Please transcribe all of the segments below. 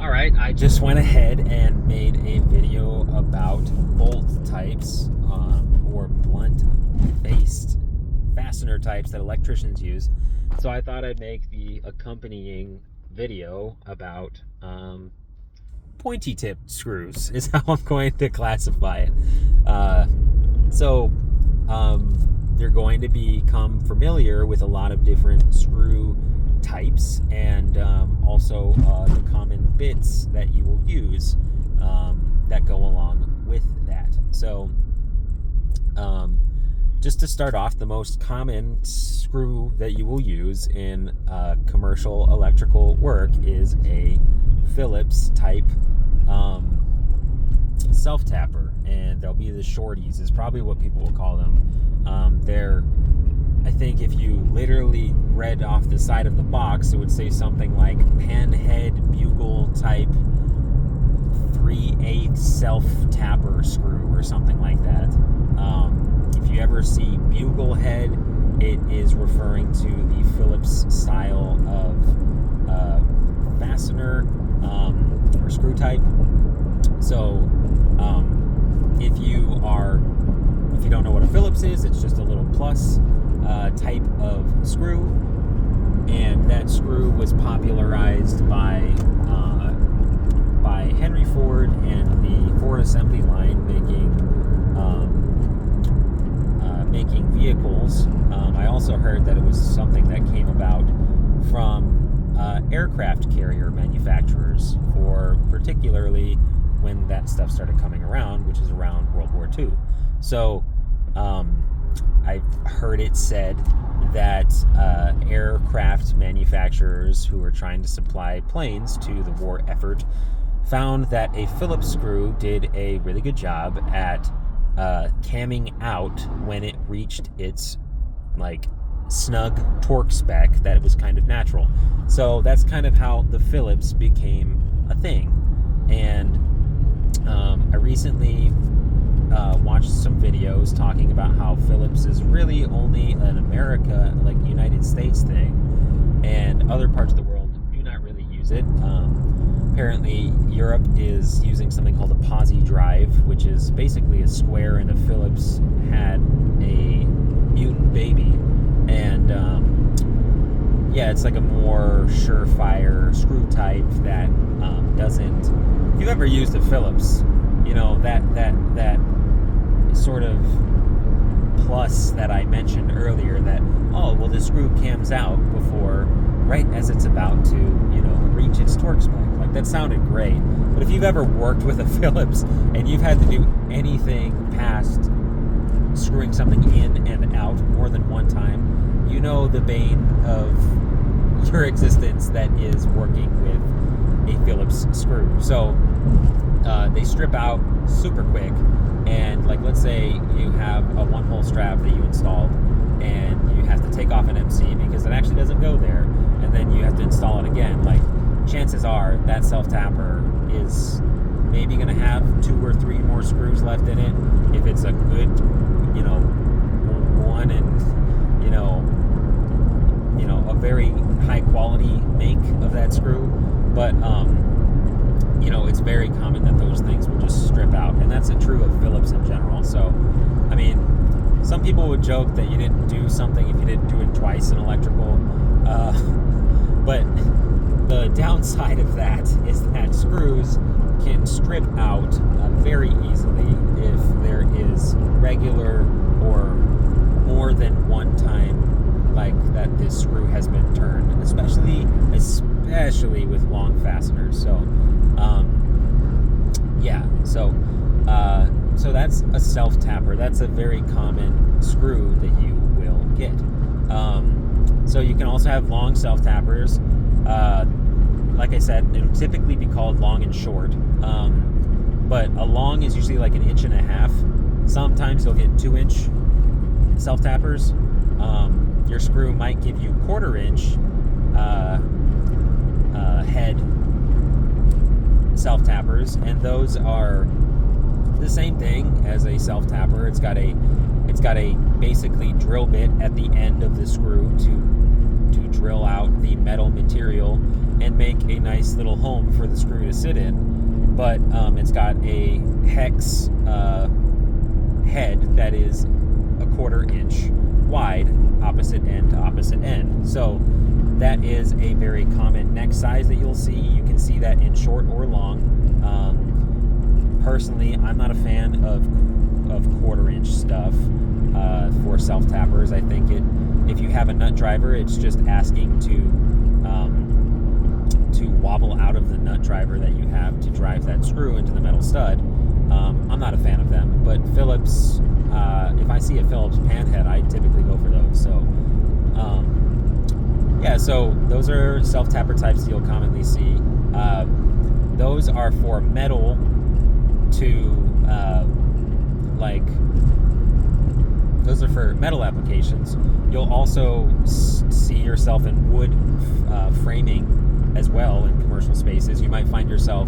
Alright, I just went ahead and made a video about bolt types, or blunt-faced fastener types that electricians use. So I thought I'd make the accompanying video about pointy-tipped screws, is how I'm going to classify it. You're going to become familiar with a lot of different screw types and also the common bits that you will use that go along with that. So just to start off, the most common screw that you will use in commercial electrical work is a Phillips type self-tapper, and they'll be the shorties is probably what people will call them. I think if you literally read off the side of the box, it would say something like panhead bugle type 3/8 self-tapper screw or something like that. If you ever see bugle head, it is referring to the Phillips style of fastener or screw type. So if you don't know what a Phillips is, it's just a little plus type of screw, and that screw was popularized by Henry Ford and the Ford assembly line making vehicles. I also heard that it was something that came about from aircraft carrier manufacturers, for particularly when that stuff started coming around, which is around World War II. So I've heard it said that aircraft manufacturers who were trying to supply planes to the war effort found that a Phillips screw did a really good job at camming out when it reached its snug torque spec, that it was kind of natural. So that's kind of how the Phillips became a thing. And I recently watched some videos talking about how Phillips is really only an America, United States thing, and other parts of the world do not really use it. Apparently Europe is using something called a posi drive, which is basically a square, and a Phillips had a mutant baby, and it's like a more surefire screw type that doesn't. If you've ever used a Phillips, you know that sort of plus that I mentioned earlier, that the screw cams out before, right as it's about to reach its torque spec. That sounded great, but if you've ever worked with a Phillips and you've had to do anything past screwing something in and out more than one time, you know the bane of your existence that is working with a Phillips screw. So they strip out super quick, and let's say you have a one-hole strap that you installed and you have to take off an MC because it actually doesn't go there, and then you have to install it again. Chances are that self-tapper is maybe going to have 2 or 3 more screws left in it if it's a good one, and a very high quality make of that screw. But it's very common that those things will just strip out, and that's true of Phillips in general. So some people would joke that you didn't do something if you didn't do it twice in electrical, but the downside of that is that screws can strip out very easily if there is regular or more than one time that this screw has been turned, especially with long fasteners. So that's a self-tapper. That's a very common screw that you will get. So you can also have long self-tappers. Like I said, it would typically be called long and short. But a long is usually 1.5 inches. Sometimes you'll get 2-inch self-tappers. Your screw might give you 1/4 inch head self-tappers, and those are the same thing as a self-tapper. It's got a basically drill bit at the end of the screw to to drill out the metal material and make a nice little home for the screw to sit in. But it's got a hex head that is a 1/4 inch wide, opposite end to opposite end. So that is a very common neck size that you'll see. You can see that in short or long. Personally, I'm not a fan of 1/4 inch stuff for self tappers. I think if you have a nut driver, it's just asking to wobble out of the nut driver that you have to drive that screw into the metal stud. I'm not a fan of them, but Phillips, if I see a Phillips panhead, I typically go for those. So so those are self tapper types you'll commonly see. Those are for metal to those are for metal applications. You'll also see yourself in wood framing as well in commercial spaces. You might find yourself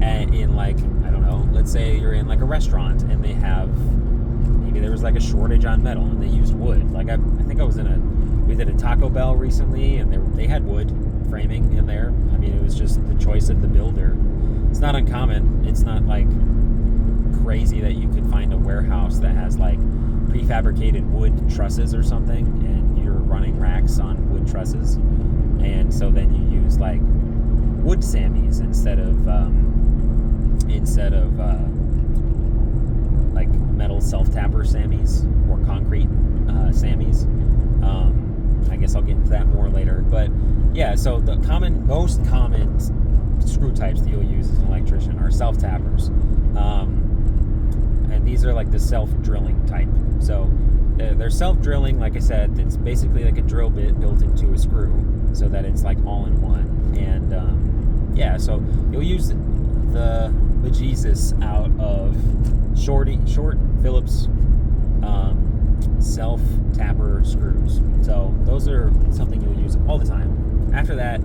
in, like, I don't know, let's say you're in like a restaurant and they have, maybe there was like a shortage on metal and they used wood. Like I think we did a Taco Bell recently and they had wood framing in there. I mean, it was just the choice of the builder. It's not uncommon. It's not like crazy that you could find a warehouse that has like prefabricated wood trusses or something, and you're running racks on wood trusses, and so then you use like wood sammies instead of like metal self-tapper sammies or concrete sammies. I guess I'll get into that more later, but yeah, so the most common screw types that you'll use as an electrician are self-tappers. And these are like the self-drilling type. So they're self-drilling, like I said, it's basically like a drill bit built into a screw so that it's like all in one. And so you'll use the bejesus out of short Phillips self-tapper screws. So those are something you'll use all the time. After that,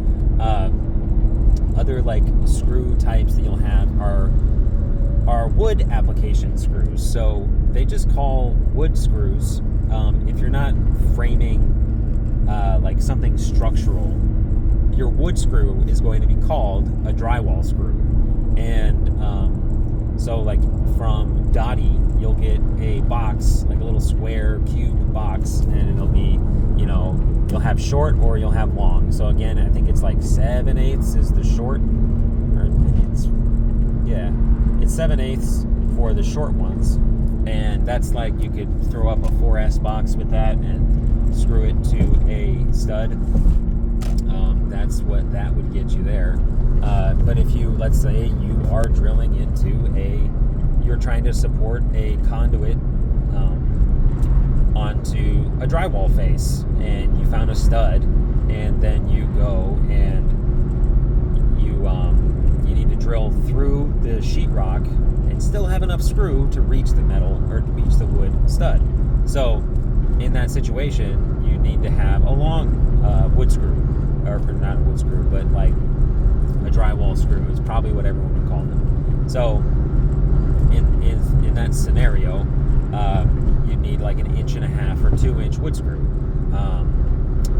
other like screw types that you'll have are wood application screws. So they just call wood screws. If you're not framing like something structural, your wood screw is going to be called a drywall screw. And so like from Dottie, you'll get a box, like a little square cube box, and it'll be, you'll have short or you'll have long. So again, I think it's like 7/8 is the short, or it's 7/8 for the short ones, and that's like you could throw up a 4S box with that and screw it to a stud. That's what that would get you there. But if you, let's say you are drilling you're trying to support a conduit onto a drywall face, and you found a stud, and then you go and you need to drill through the sheetrock and still have enough screw to reach the metal or to reach the wood stud. So in that situation, you need to have a long wood screw, or not a wood screw, but like a drywall screw is probably what everyone would call them. So in that scenario, you need like an 1.5 or 2-inch wood screw.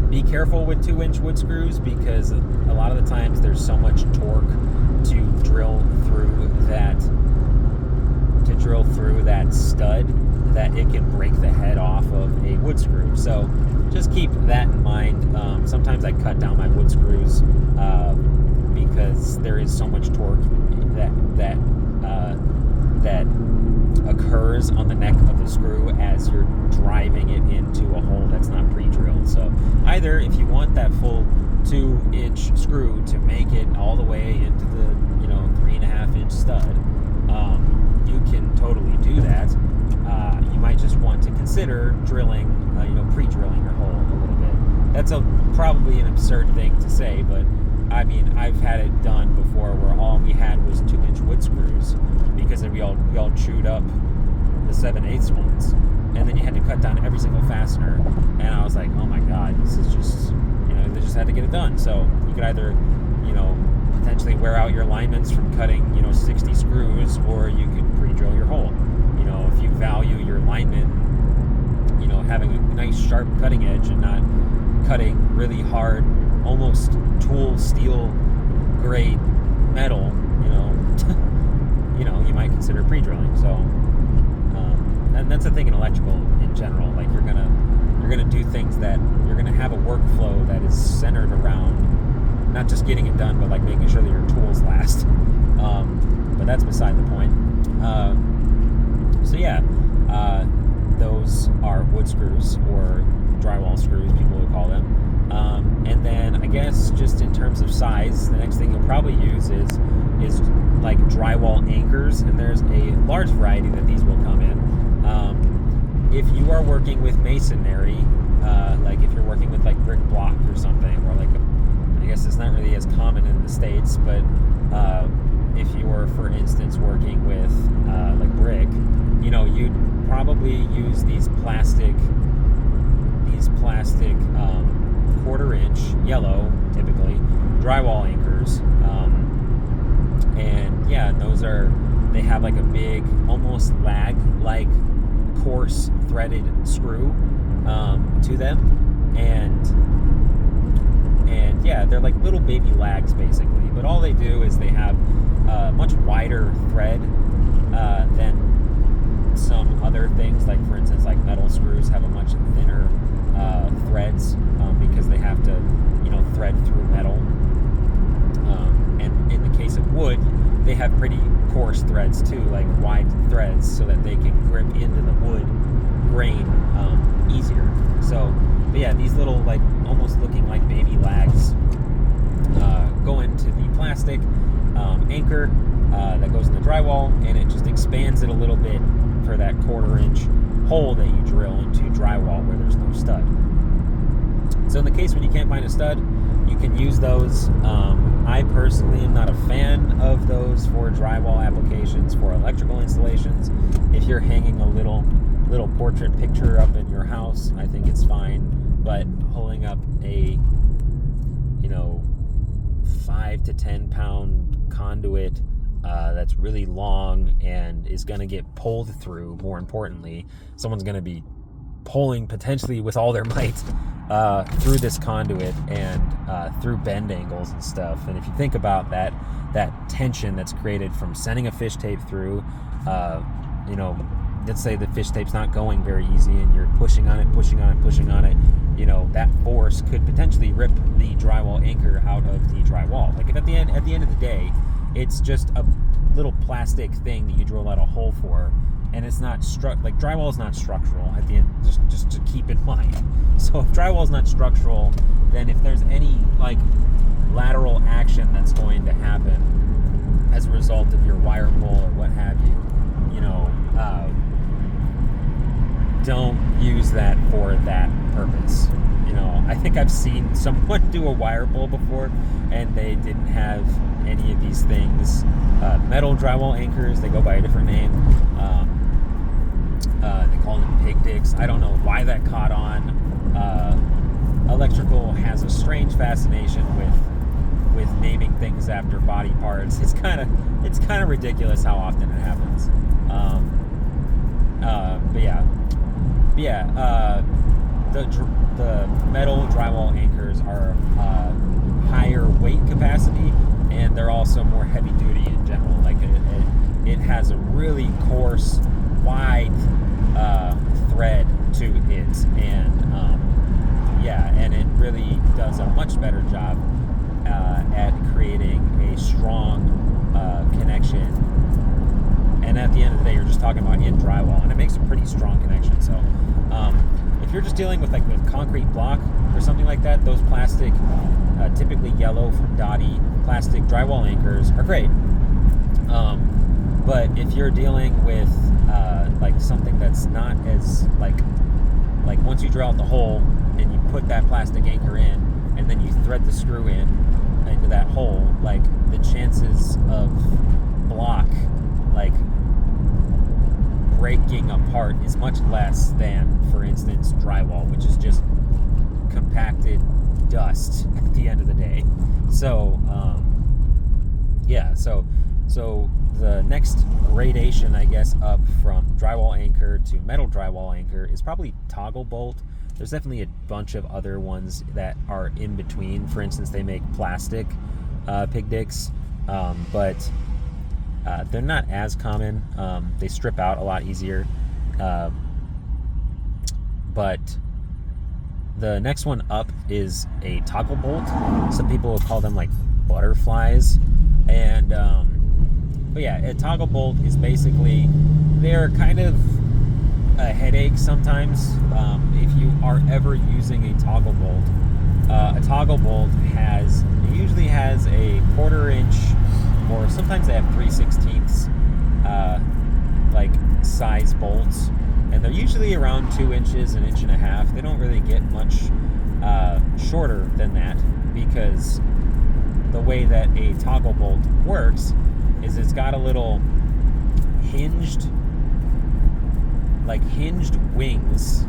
Be careful with 2-inch wood screws, because a lot of the times there's so much torque to drill through that stud that it can break the head off of a wood screw. So just keep that in mind. Sometimes I cut down my wood screws because there is so much torque that occurs on the neck of the screw as you're driving it into a hole that's not pre-drilled. So either, if you want that full 2-inch screw to make it all the way into the 3.5-inch stud, you can totally do that. You might just want to consider drilling, pre-drilling your hole a little bit. That's probably an absurd thing to say, but I mean, I've had it done before where all we had was 2-inch wood screws, because we all chewed up the 7/8 ones, and then you had to cut down every single fastener, and I was like, oh my god, this is just, they just had to get it done. So you could either, potentially wear out your alignments from cutting, 60 screws, or you could pre-drill your hole. If you value your alignment, having a nice sharp cutting edge and not cutting really hard, almost tool steel grade metal, you might consider pre-drilling. So, and that's the thing in electrical in general. Like you're gonna do things that you're gonna have a workflow that is centered around not just getting it done, but like making sure that your tools last. But that's beside the point. Those are wood screws or drywall screws, people will call them. And then I guess just in terms of size, the next thing you'll probably use is like drywall anchors, and there's a large variety that these will come in. If you are working with masonry, like if you're working with like brick block or something, or like I guess it's not really as common in the States, but if you were, for instance, working with like brick, you'd probably use these plastic 1/4-inch yellow, typically drywall anchors, and yeah, they have like a big, almost lag-like coarse threaded screw to them, and yeah, they're like little baby lags basically, but all they do is they have much wider thread than some other things, like for instance, like metal screws have a much thinner threads because they have to, thread through metal. And in the case of wood, they have pretty coarse threads too, like wide threads, so that they can grip into the wood grain easier. So, but yeah, these little like almost looking like baby lags go into the plastic anchor that goes in the drywall, and it just expands it a little bit for that 1/4-inch hole that you drill into drywall where there's no stud. So in the case when you can't find a stud, you can use those. I personally am not a fan of those for drywall applications. For electrical installations, if you're hanging a little portrait picture up in your house, I think it's fine. But holding up a 5 to 10 pound conduit that's really long and is going to get pulled through, more importantly, someone's going to be pulling potentially with all their might through this conduit and through bend angles and stuff. And if you think about that tension that's created from sending a fish tape through, let's say the fish tape's not going very easy and you're pushing on it, that force could potentially rip the drywall anchor out of the drywall. Like at the end of the day, it's just a little plastic thing that you drill out a hole for, and it's not like drywall is not structural at the end, just to keep in mind. So if drywall is not structural, then if there's any like lateral action that's going to happen as a result of your wire pull or what have you, don't use that for that purpose. I think I've seen someone do a wire pull before, and they didn't have any of these things. Metal drywall anchors, they go by a different name. They call them pig dicks. I don't know why that caught on. Electrical has a strange fascination with naming things after body parts. It's kind of ridiculous how often it happens. The metal drywall anchors are higher weight capacity, and they're also more heavy duty in general. Like it has a really coarse, wide thread to it, and it really does a much better job at creating a strong connection. And at the end of the day, you're just talking about in drywall, and it makes a pretty strong connection. So if you're just dealing with like a concrete block or something like that, those plastic, typically yellow from Dottie plastic drywall anchors are great. But if you're dealing with like something that's not as like once you drill out the hole and you put that plastic anchor in, and then you thread the screw into that hole, like the chances of block like breaking apart is much less than, for instance, drywall, which is just compacted dust at the end of the day. So so the next gradation, I guess, up from drywall anchor to metal drywall anchor is probably toggle bolt There's definitely a bunch of other ones that are in between. For instance, they make plastic pig dicks, but they're not as common. They strip out a lot easier. But the next one up is a toggle bolt. Some people will call them like butterflies. And but yeah, a toggle bolt is basically, they're kind of a headache sometimes. If you are ever using a toggle bolt usually has a 1/4 inch, or sometimes they have 3/16 like size bolts, and they're usually around 2 inches, 1.5 inches. They don't really get much shorter than that, because the way that a toggle bolt works is it's got a little hinged wings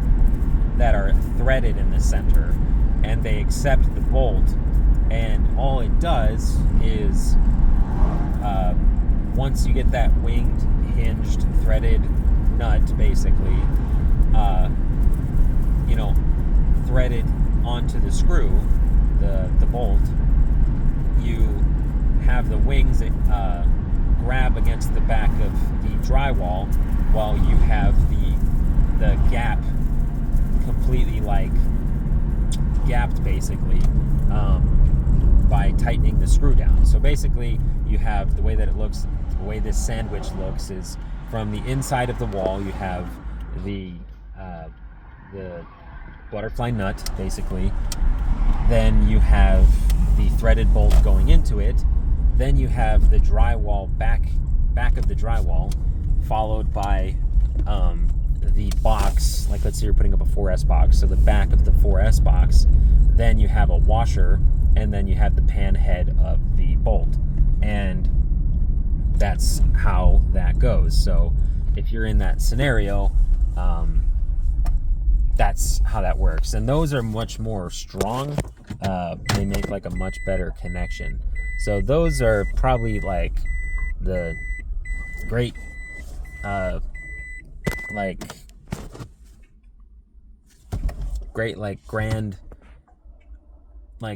that are threaded in the center, and they accept the bolt, and all it does is once you get that winged, hinged, threaded nut, basically threaded onto the screw, the bolt, you have the wings grab against the back of the drywall, while you have the gap completely gapped, basically, by tightening the screw down. So basically, you have the way that it looks, the way this sandwich looks is from the inside of the wall, you have the butterfly nut, basically. Then you have the threaded bolt going into it. Then you have the drywall back of the drywall, followed by the box. Like, let's say you're putting up a 4S box, so the back of the 4S box. Then you have a washer, and then you have the pan head of the bolt, and that's how that goes. So if you're in that scenario, that's how that works. And those are much more strong. They make like a much better connection. So those are probably like the great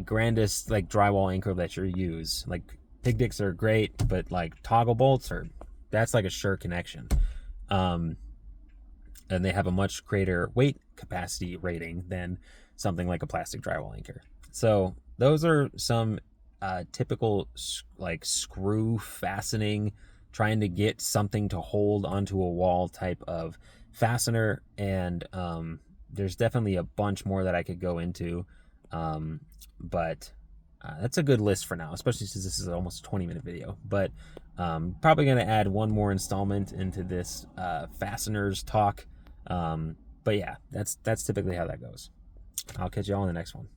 grandest drywall anchor that you use. Like, pig dicks are great, but like toggle bolts that's like a sure connection. And they have a much greater weight capacity rating than something like a plastic drywall anchor. So those are some typical screw fastening, trying to get something to hold onto a wall type of fastener. And there's definitely a bunch more that I could go into, but that's a good list for now, especially since this is almost a 20-minute video. But probably going to add one more installment into this fasteners talk. But yeah, that's typically how that goes. I'll catch you all in the next one.